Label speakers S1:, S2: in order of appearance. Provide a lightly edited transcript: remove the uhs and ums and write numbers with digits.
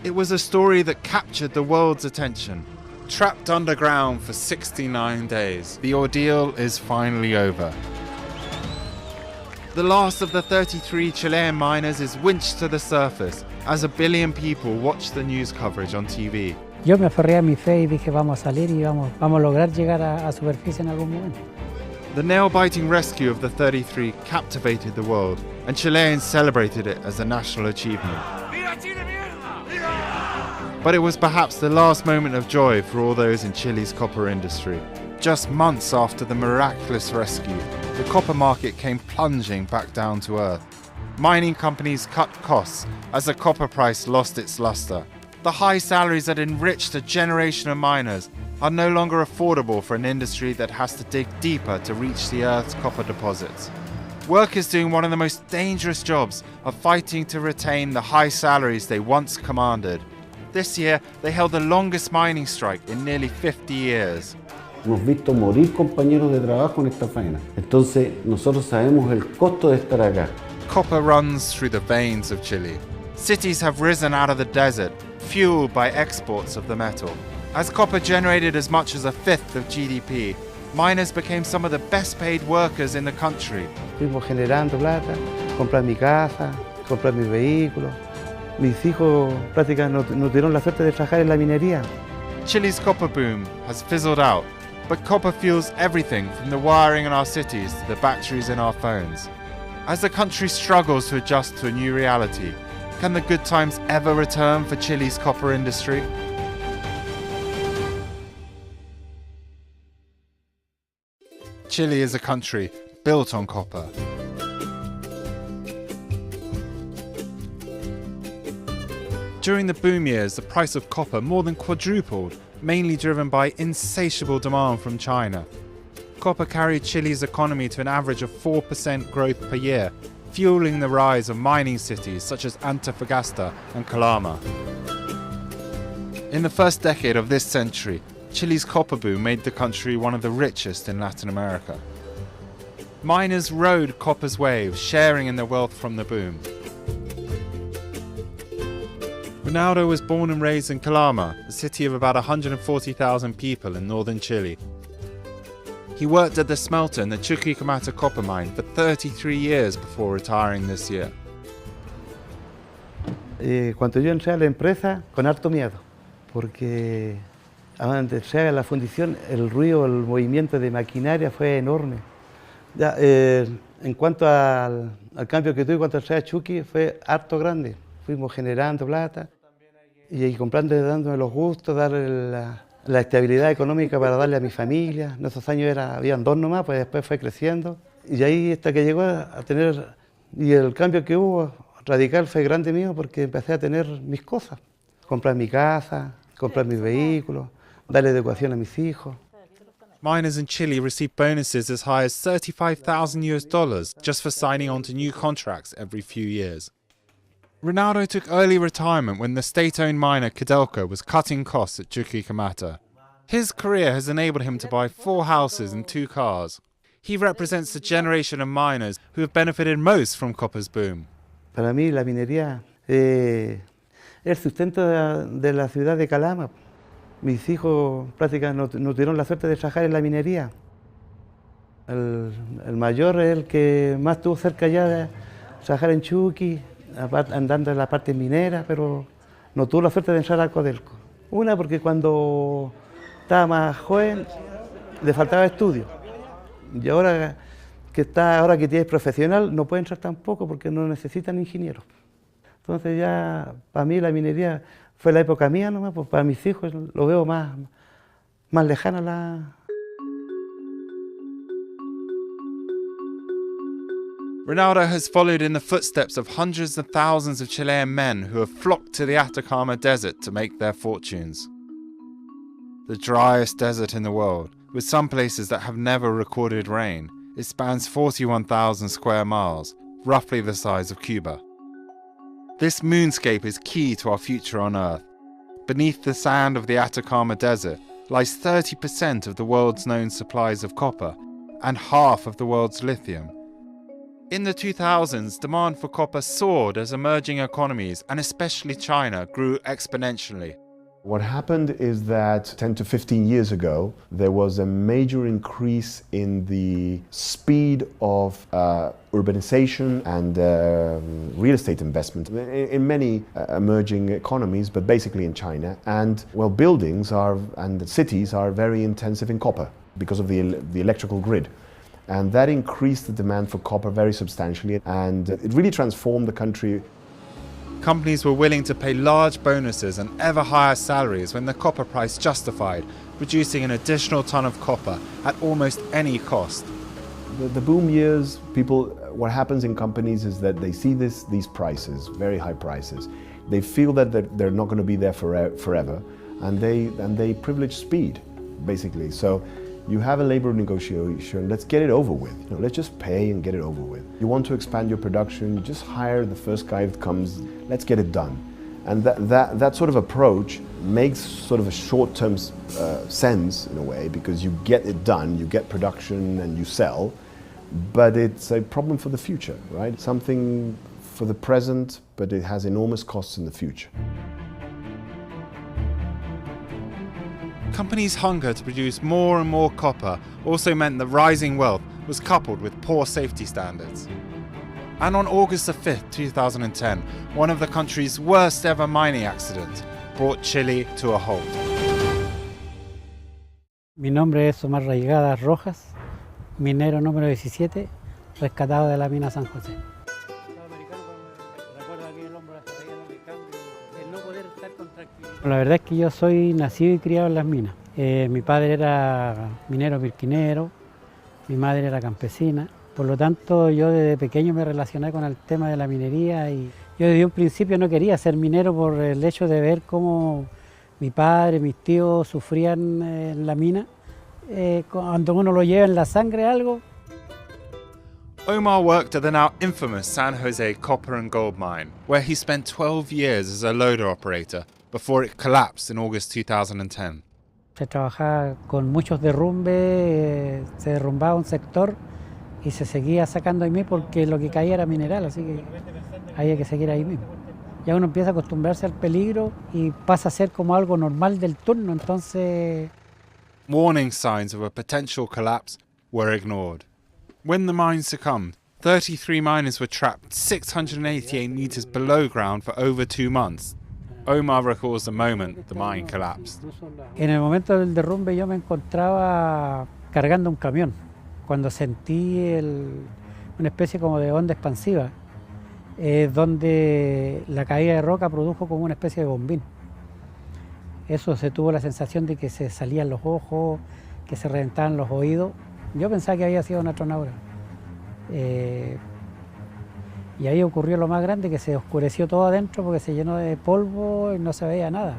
S1: It was a story that captured the world's attention. Trapped underground for 69 days, the ordeal is finally over. The last of the 33 Chilean miners is winched to the surface as 1 billion people watch the news coverage on TV.
S2: Yo me aferré a mi fe y dije vamos a salir y vamos a lograr llegar a superficie en algún momento.
S1: The nail-biting rescue of the 33 captivated the world, and Chileans celebrated it as a national achievement. But it was perhaps the last moment of joy for all those in Chile's copper industry. Just months after the miraculous rescue, the copper market came plunging back down to earth. Mining companies cut costs as the copper price lost its luster. The high salaries that enriched a generation of miners are no longer affordable for an industry that has to dig deeper to reach the Earth's copper deposits. Workers doing one of the most dangerous jobs are fighting to retain the high salaries they once commanded. This year, they held the longest mining strike in nearly 50 years.
S3: Hemos visto morir compañeros de trabajo en esta faena. Entonces, nosotros sabemos el costo de estar acá.
S1: Copper runs through the veins of Chile. Cities have risen out of the desert, fueled by exports of the metal. As copper generated as much as 1/5 of GDP, miners became some of the best-paid workers in the country.
S4: Fuimos generando plata, comprar mi casa, comprar mis vehículos. Mis hijos prácticamente no tuvieron la suerte de trabajar en la minería.
S1: Chile's copper boom has fizzled out, but copper fuels everything from the wiring in our cities to the batteries in our phones. As the country struggles to adjust to a new reality, can the good times ever return for Chile's copper industry? Chile is a country built on copper. During the boom years, the price of copper more than quadrupled, mainly driven by insatiable demand from China. Copper carried Chile's economy to an average of 4% growth per year, fueling the rise of mining cities such as Antofagasta and Calama. In the first decade of this century, Chile's copper boom made the country one of the richest in Latin America. Miners rode copper's wave, sharing in the wealth from the boom. Ronaldo was born and raised in Calama, a city of about 140,000 people in northern Chile. He worked at the smelter in the Chuquicamata copper mine for 33 years before retiring this year.
S4: Cuando yo entré a la empresa, con harto miedo, porque cuando entré a la fundición, el ruido, el movimiento de maquinaria fue enorme. Ya, en cuanto al cambio que tuve cuando entré a Chuqui, fue harto grande. Fuimos generando plata y comprando y dándome los gustos, darle la estabilidad económica para darle a mi familia. En esos años habían 2 nomás, pues después fue creciendo. Y ahí hasta que llegó a tener, y el cambio que hubo radical fue grande mío porque empecé a tener mis cosas. Comprar mi casa, comprar mis vehículos, darle educación a mis hijos.
S1: Miners in Chile receive bonuses as high as $35,000 just for signing on to new contracts every few years. Ronaldo took early retirement when the state-owned miner Codelco was cutting costs at Chuquicamata. His career has enabled him to buy 4 houses and 2 cars. He represents the generation of miners who have benefited most from copper's boom.
S4: Para mí la minería es el sustento de la ciudad de Calama. Mis hijos prácticamente no tuvieron la suerte de trabajar en la minería. El mayor es el que más estuvo cerca ya de trabajar en Chuqui, andando en la parte minera, pero no tuvo la suerte de entrar a Codelco. Una, porque cuando estaba más joven le faltaba estudio. Y ahora que es profesional no puede entrar tampoco porque no necesitan ingenieros. Entonces ya para mí la minería fue la época mía nomás, pues para mis hijos lo veo más lejana la...
S1: Ronaldo has followed in the footsteps of hundreds of thousands of Chilean men who have flocked to the Atacama Desert to make their fortunes. The driest desert in the world, with some places that have never recorded rain, it spans 41,000 square miles, roughly the size of Cuba. This moonscape is key to our future on Earth. Beneath the sand of the Atacama Desert lies 30% of the world's known supplies of copper and half of the world's lithium. In the 2000s, demand for copper soared as emerging economies, and especially China, grew exponentially.
S5: What happened is that 10 to 15 years ago, there was a major increase in the speed of urbanization and real estate investment in many emerging economies, but basically in China. And well, buildings and cities are very intensive in copper because of the electrical grid. And that increased the demand for copper very substantially, and it really transformed the country.
S1: Companies were willing to pay large bonuses and ever higher salaries when the copper price justified producing an additional ton of copper at almost any cost.
S5: The boom years, what happens in companies is that they see these prices, very high prices. They feel that they're not going to be there forever, and they privilege speed, basically. So you have a labor negotiation, let's get it over with. Let's just pay and get it over with. You want to expand your production, you just hire the first guy that comes, let's get it done. And that sort of approach makes sort of a short-term sense in a way, because you get it done, you get production and you sell, but it's a problem for the future, right? Something for the present, but it has enormous costs in the future.
S1: Companies' hunger to produce more and more copper also meant that rising wealth was coupled with poor safety standards. And on August 5th, 2010, one of the country's worst ever mining accidents brought Chile to a halt.
S2: Mi nombre es Omar Raigadas Rojas, minero número 17, rescatado de la mina San José. La verdad es que yo soy nacido y criado en las minas. Mi padre era minero pirquinero, mi madre era campesina. Por lo tanto, yo desde pequeño me relacioné con el tema de la minería y yo desde un principio no quería ser minero por el hecho de ver cómo mi padre, mis tíos sufrían en la mina. Cuando uno lo lleva en la sangre algo.
S1: Omar worked at the now infamous San Jose copper and gold mine, where he spent 12 years as a loader operator before it collapsed in August 2010.
S2: Se trabajaba con muchos derrumbes, se derrumbaba un sector y se seguía sacando ahí mismo porque lo que caía era mineral, así que había que seguir ahí mismo. Ya uno empieza a acostumbrarse al peligro y pasa a ser como algo normal del turno, entonces...
S1: Warning signs of a potential collapse were ignored. When the mine succumbed, 33 miners were trapped 688 meters below ground for over 2 months. Omar recalls the moment the mine collapsed.
S2: En el momento del derrumbe yo me encontraba cargando un camión, cuando sentí una especie como de onda expansiva, donde la caída de roca produjo como una especie de bombín. Eso se tuvo la sensación de que se salían los ojos, que se reventaban los oídos. Yo pensaba que había sido una tronadura. Y ahí ocurrió lo más grande, que se oscureció todo adentro porque se llenó de polvo y no se veía nada.